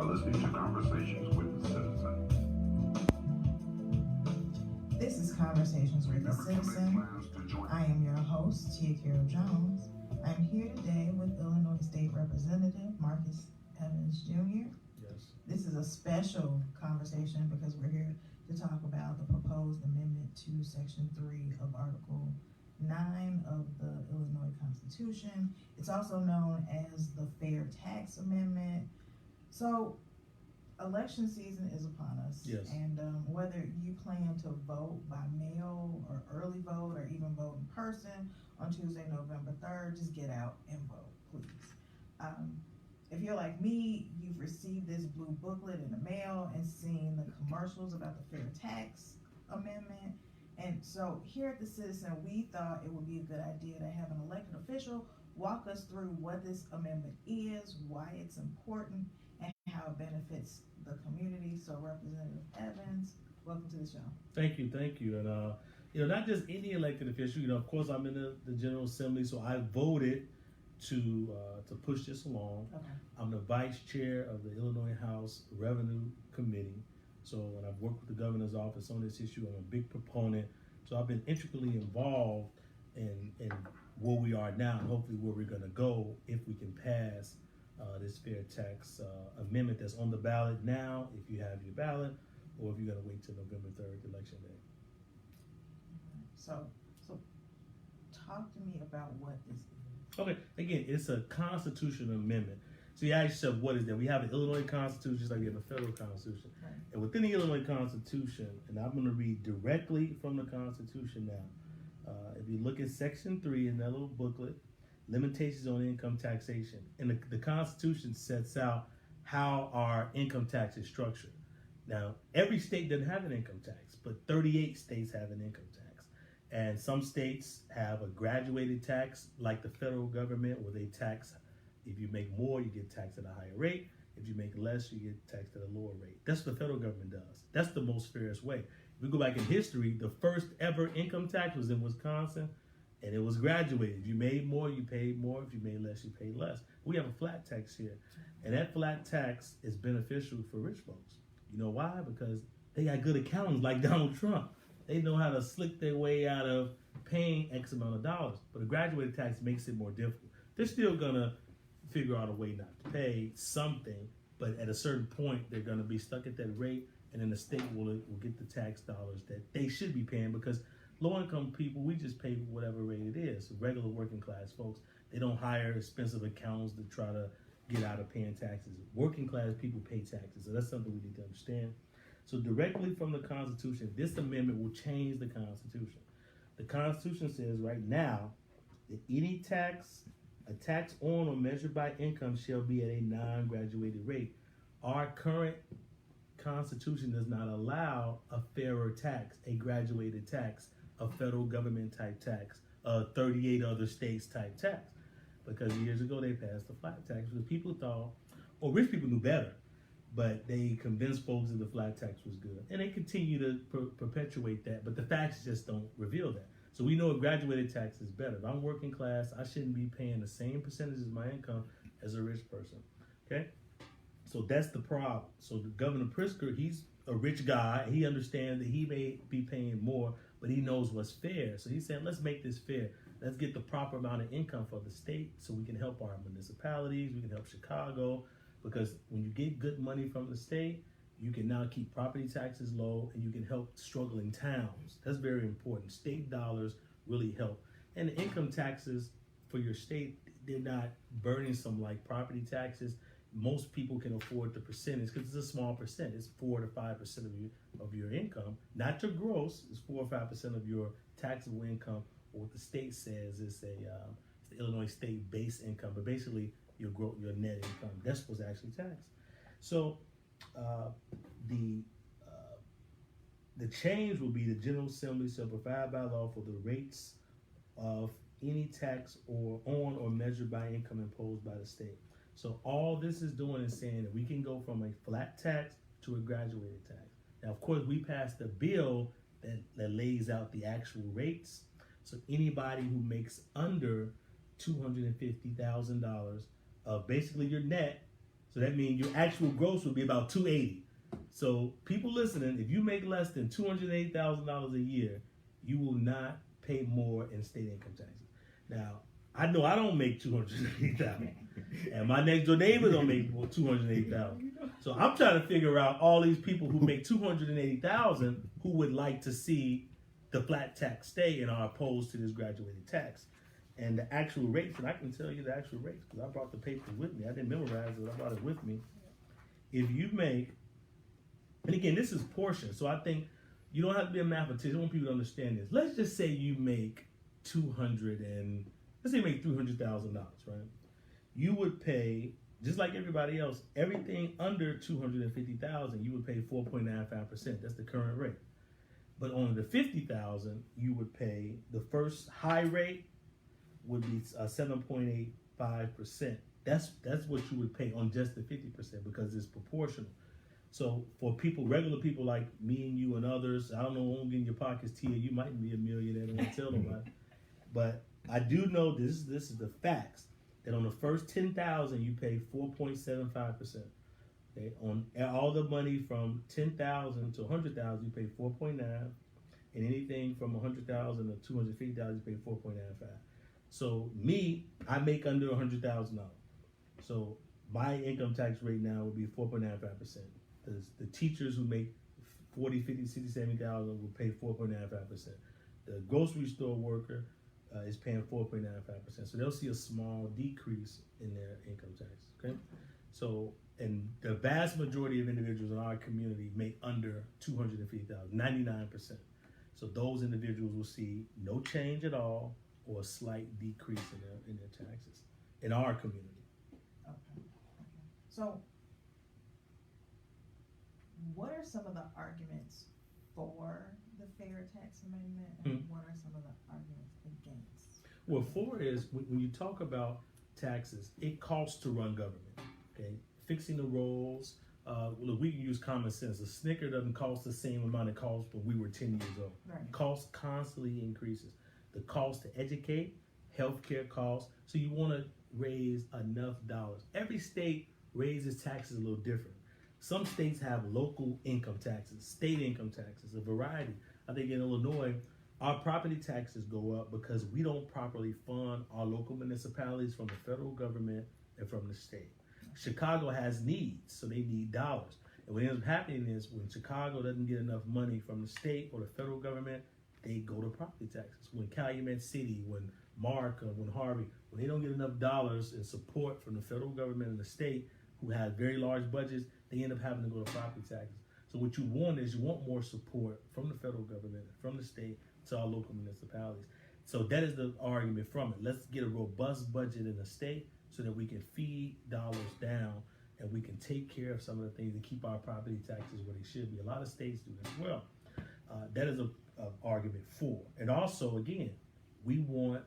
listening to Conversations with the Citizen. This is Conversations with the Citizen. I am your host, Tia Carol Jones. I'm here today with Illinois State Representative Marcus Evans Jr. Yes. This is a special conversation because we're here to talk about the proposed amendment to Section 3 of Article 9 of the Illinois Constitution. It's also known as the Fair Tax Amendment. So, election season is upon us. Yes. And whether you plan to vote by mail or early vote or even vote in person on Tuesday, November 3rd, just get out and vote, please. If you're like me, you've received this blue booklet in the mail and seen the commercials about the Fair Tax Amendment. And so here at the Citizen, we thought it would be a good idea to have an elected official walk us through what this amendment is, why it's important, and how it benefits the community. So Representative Evans, welcome to the show. Thank you. And, not just any elected official, of course I'm in the General Assembly, so I voted to push this along. Okay. I'm the vice chair of the Illinois House Revenue Committee. So when I've worked with the governor's office on this issue, I'm a big proponent. So I've been intricately involved in where we are now and hopefully where we're gonna go if we can pass this fair tax amendment that's on the ballot now, if you have your ballot, or if you're gonna wait till November 3rd, election day. So talk to me about what this is. Okay, again, it's a constitutional amendment. So you ask yourself, what is that? We have an Illinois Constitution, just like we have a federal Constitution. Right. And within the Illinois Constitution, and I'm going to read directly from the Constitution now. If you look at Section 3 in that little booklet, limitations on income taxation. And the Constitution sets out how our income tax is structured. Now, every state doesn't have an income tax, but 38 states have an income tax. And some states have a graduated tax, like the federal government, where they tax. If you make more, you get taxed at a higher rate. If you make less, you get taxed at a lower rate. That's what the federal government does. That's the most fairest way. If we go back in history, the first ever income tax was in Wisconsin, and it was graduated. If you made more, you paid more. If you made less, you paid less. We have a flat tax here, and that flat tax is beneficial for rich folks. You know why? Because they got good accountants like Donald Trump. They know how to slick their way out of paying X amount of dollars. But a graduated tax makes it more difficult. They're still gonna figure out a way not to pay something, but at a certain point they're going to be stuck at that rate, and then the state will get the tax dollars that they should be paying, because low income people, we just pay whatever rate it is. Regular working class folks, they don't hire expensive accountants to try to get out of paying taxes. Working class people pay taxes, so that's something we need to understand. So directly from the Constitution, this amendment will change the Constitution. The Constitution says right now that any tax, a tax on or measured by income, shall be at a non-graduated rate. Our current Constitution does not allow a fairer tax, a graduated tax, a federal government type tax, a 38 other states type tax. Because years ago they passed the flat tax because people thought, or rich people knew better, but they convinced folks that the flat tax was good. And they continue to perpetuate that, but the facts just don't reveal that. So we know a graduated tax is better. If I'm working class, I shouldn't be paying the same percentage of my income as a rich person, okay? So that's the problem. So the Governor Pritzker, he's a rich guy. He understands that he may be paying more, but he knows what's fair. So he said, let's make this fair. Let's get the proper amount of income for the state so we can help our municipalities, we can help Chicago, because when you get good money from the state, you can now keep property taxes low, and you can help struggling towns. That's very important. State dollars really help. And the income taxes for your state, they're not burdensome like property taxes. Most people can afford the percentage because it's a small percent. It's 4 to 5% of your income, not your gross. It's 4 or 5% of your taxable income. Or what the state says is the Illinois state base income, but basically your net income. That's what's actually taxed. So the change will be the General Assembly shall provide by law for the rates of any tax or on or measured by income imposed by the state. So all this is doing is saying that we can go from a flat tax to a graduated tax. Now, of course, we passed a bill that lays out the actual rates. So anybody who makes under $250,000 of basically your net, So that means your actual gross would be about $280,000. So people listening, if you make less than $280,000 a year, you will not pay more in state income taxes. Now, I know I don't make $280,000, and my next door neighbor don't make $280,000. So I'm trying to figure out all these people who make $280,000 who would like to see the flat tax stay and are opposed to this graduated tax. And the actual rates, and I can tell you the actual rates because I brought the paper with me. I didn't memorize it, I brought it with me. If you make, and again, this is portion, so I think you don't have to be a mathematician. I want people to understand this. Let's just say you make let's say you make $300,000, right? You would pay, just like everybody else, everything under $250,000, you would pay 4.95%. That's the current rate. But on the $50,000, you would pay, the first high rate would be 7.85%. That's what you would pay on just the 50% because it's proportional. So for people, regular people like me and you and others, I don't know who get in your pockets, Tia, you might be a millionaire, don't tell nobody. But I do know this is the facts, that on the first 10,000 you pay 4.75%. Okay, on all the money from 10,000 to 100,000 you pay 4.9, and anything from 100,000 to 250,000 you pay 4.95. So me, I make under $100,000. So my income tax rate now would be 4.95%. The teachers who make 40, 50, 60, 70,000 will pay 4.95%. The grocery store worker is paying 4.95%. So they'll see a small decrease in their income tax. Okay, so and the vast majority of individuals in our community make under $250,000, 99%. So those individuals will see no change at all or a slight decrease in their taxes in our community. Okay. So, what are some of the arguments for the fair tax amendment, and what are some of the arguments against? Well, for is when you talk about taxes, it costs to run government. Okay, fixing the rolls. Look, we can use common sense. A Snicker doesn't cost the same amount it cost when we were 10 years old. Right. Cost constantly increases. The cost to educate, healthcare costs. So you want to raise enough dollars. Every state raises taxes a little different. Some states have local income taxes, state income taxes, a variety. I think in Illinois, our property taxes go up because we don't properly fund our local municipalities from the federal government and from the state. Chicago has needs, so they need dollars. And what ends up happening is when Chicago doesn't get enough money from the state or the federal government, they go to property taxes. When Calumet City, when Mark, when Harvey, when they don't get enough dollars in support from the federal government and the state, who have very large budgets, they end up having to go to property taxes. So what you want is you want more support from the federal government, from the state, to our local municipalities. So that is the argument from it. Let's get a robust budget in the state so that we can feed dollars down and we can take care of some of the things to keep our property taxes where they should be. A lot of states do as well. That is an argument for. And also, again, we want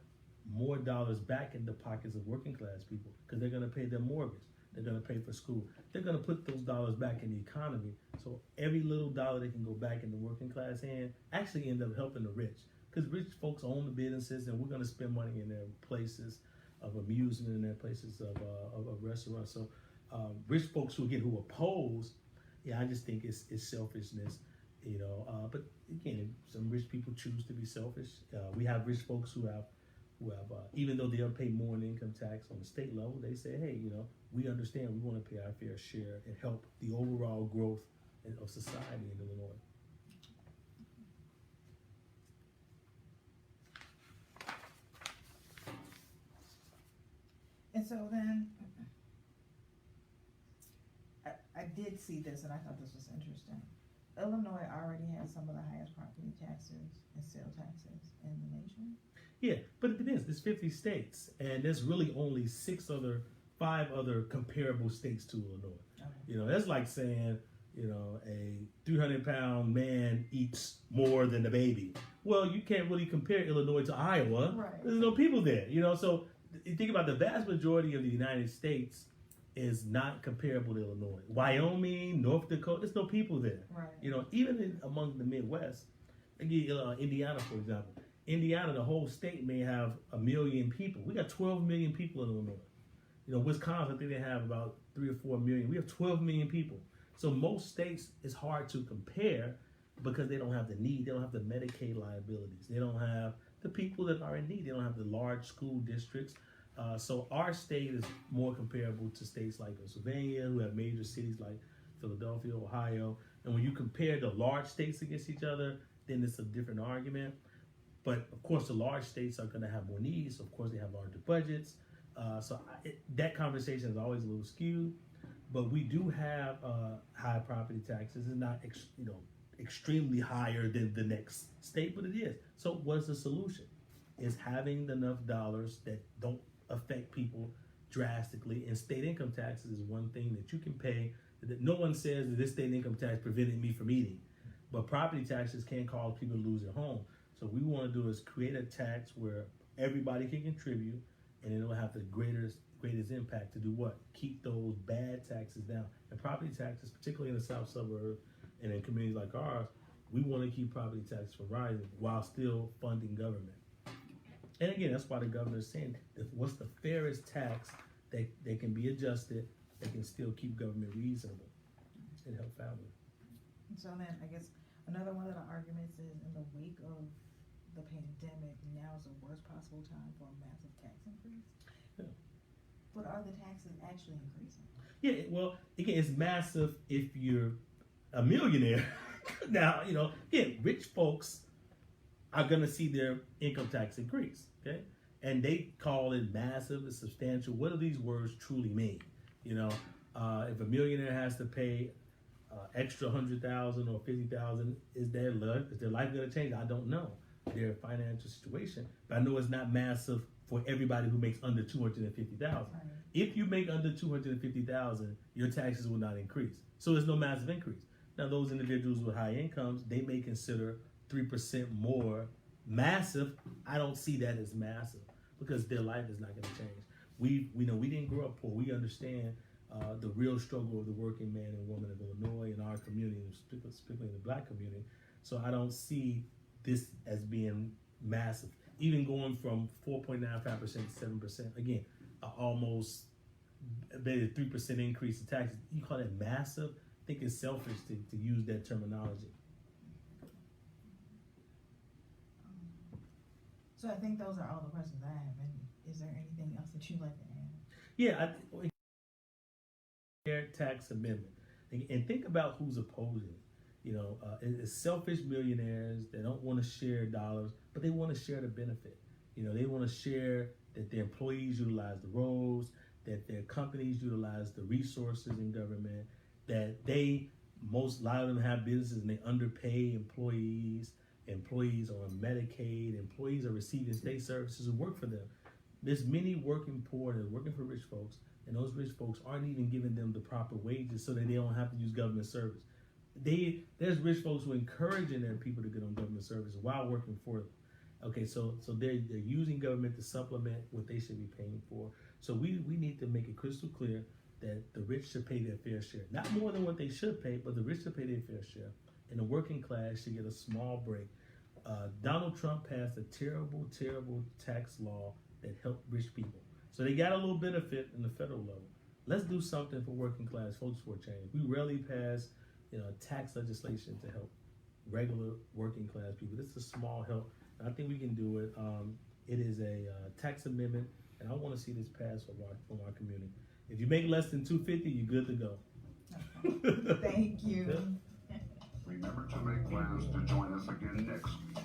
more dollars back in the pockets of working class people because they're going to pay their mortgage. They're going to pay for school. They're going to put those dollars back in the economy. So every little dollar that can go back in the working class hand actually end up helping the rich. Because rich folks own the businesses, and we're going to spend money in their places of amusement, in their places of restaurants. So rich folks who oppose, I just think it's selfishness, But again, some rich people choose to be selfish. We have rich folks who have even though they'll pay more in income tax on the state level, they say, hey, we understand we want to pay our fair share and help the overall growth of society in Illinois. And so then, I did see this and I thought this was interesting. Illinois already has some of the highest property taxes and sale taxes in the nation. Yeah, but it depends. There's 50 states, and there's really only 5 other comparable states to Illinois. Okay. That's like saying, a 300-pound man eats more than a baby. Well, you can't really compare Illinois to Iowa. Right. There's no people there, So you think about the vast majority of the United States is not comparable to Illinois. Wyoming, North Dakota, there's no people there. Right. Even among the Midwest, Indiana, for example. Indiana, the whole state may have 1 million people. We got 12 million people in Illinois. You know, Wisconsin, I think they have about 3 or 4 million. We have 12 million people. So most states, it's hard to compare because they don't have the need. They don't have the Medicaid liabilities. They don't have the people that are in need. They don't have the large school districts. So our state is more comparable to states like Pennsylvania, who have major cities like Philadelphia, Ohio. And when you compare the large states against each other, then it's a different argument. But of course, the large states are going to have more needs. Of course, they have larger budgets. That conversation is always a little skewed. But we do have high property taxes. It's not extremely higher than the next state, but it is. So what's the solution? Is having enough dollars that don't affect people drastically. And state income taxes is one thing that you can pay. That no one says that this state income tax prevented me from eating. But property taxes can cause people to lose their home. So what we want to do is create a tax where everybody can contribute, and it'll have the greatest impact to do what? Keep those bad taxes down. And property taxes, particularly in the south suburbs and in communities like ours, we want to keep property taxes from rising while still funding government. And again, that's why the governor is saying that what's the fairest tax that they can be adjusted, that can still keep government reasonable and help families. So then, I guess, another one of the arguments is in the wake of the pandemic, now is the worst possible time for a massive tax increase. Yeah. But are the taxes actually increasing? Yeah, well, again, it's massive if you're a millionaire. Now, again, rich folks are going to see their income tax increase, okay? And they call it massive, it's substantial. What do these words truly mean? If a millionaire has to pay extra $100,000 or $50,000, is their life going to change? I don't know their financial situation, but I know it's not massive for everybody who makes under $250,000. Right. If you make under $250,000, your taxes will not increase. So there's no massive increase. Now, those individuals with high incomes, they may consider 3% more massive. I don't see that as massive because their life is not going to change. We didn't grow up poor. We understand the real struggle of the working man and woman of Illinois in our community, particularly in the Black community. So I don't see this as being massive. Even going from 4.95% to 7%, again, almost 3% increase in taxes. You call that massive? I think it's selfish to use that terminology. So I think those are all the questions I have. And is there anything else that you'd like to add? Yeah, tax amendment, and think about who's opposing. It's selfish millionaires that don't want to share dollars, but they want to share the benefit. They want to share that their employees utilize the roads, that their companies utilize the resources in government, that a lot of them have businesses and they underpay employees. Employees are on Medicaid. Employees are receiving state services who work for them. There's many working poor that are working for rich folks, and those rich folks aren't even giving them the proper wages so that they don't have to use government service. There's rich folks who are encouraging their people to get on government service while working for them. Okay, so they're using government to supplement what they should be paying for. So we need to make it crystal clear that the rich should pay their fair share. Not more than what they should pay, but the rich should pay their fair share. And the working class should get a small break. Donald Trump passed a terrible, terrible tax law that helped rich people. So they got a little benefit in the federal level. Let's do something for working class folks for a change. We rarely pass tax legislation to help regular working class people. This is a small help, and I think we can do it. It is a tax amendment, and I want to see this passed from our community. If you make less than $250, you're good to go. Thank you. Remember to make plans to join us again next week.